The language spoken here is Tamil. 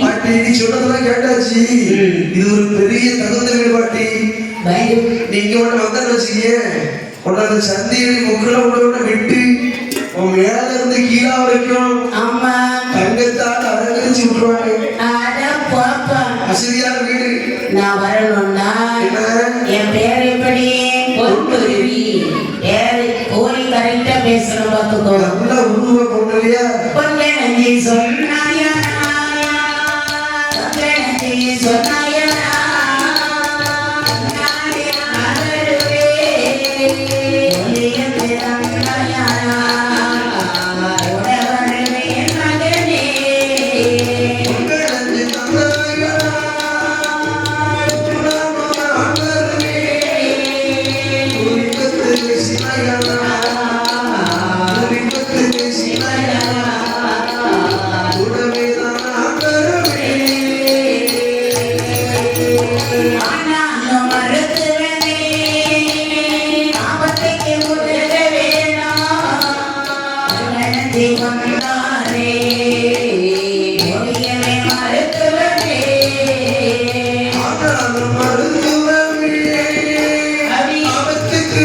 பாட்டி நீ சொன்னதெல்லாம் கேட்டாச்சு. இது ஒரு பெரிய தகுந்த வீடு பாட்டி. நீங்க ஒண்ணு வந்தான்னு வச்சுக்கிய உன்னோட சந்தையை முக்கில உள்ள விட்டு உன் மேல இருந்து கீழா வரைக்கும் தங்கத்தால் அலங்கரிச்சு விட்டுருவாங்க. வசதியான வீடு. நான் வரணும்னா என் பேர் எப்படி பேரு கோரி கரெக்டா பேசணும் பார்த்துக்கோ. நல்லா உருவ பொண்ணு இல்லையா? பொண்ணு நஞ்சி சொன்னாயா சொன்னாயா மருத்துவமே ஆபத்துக்கு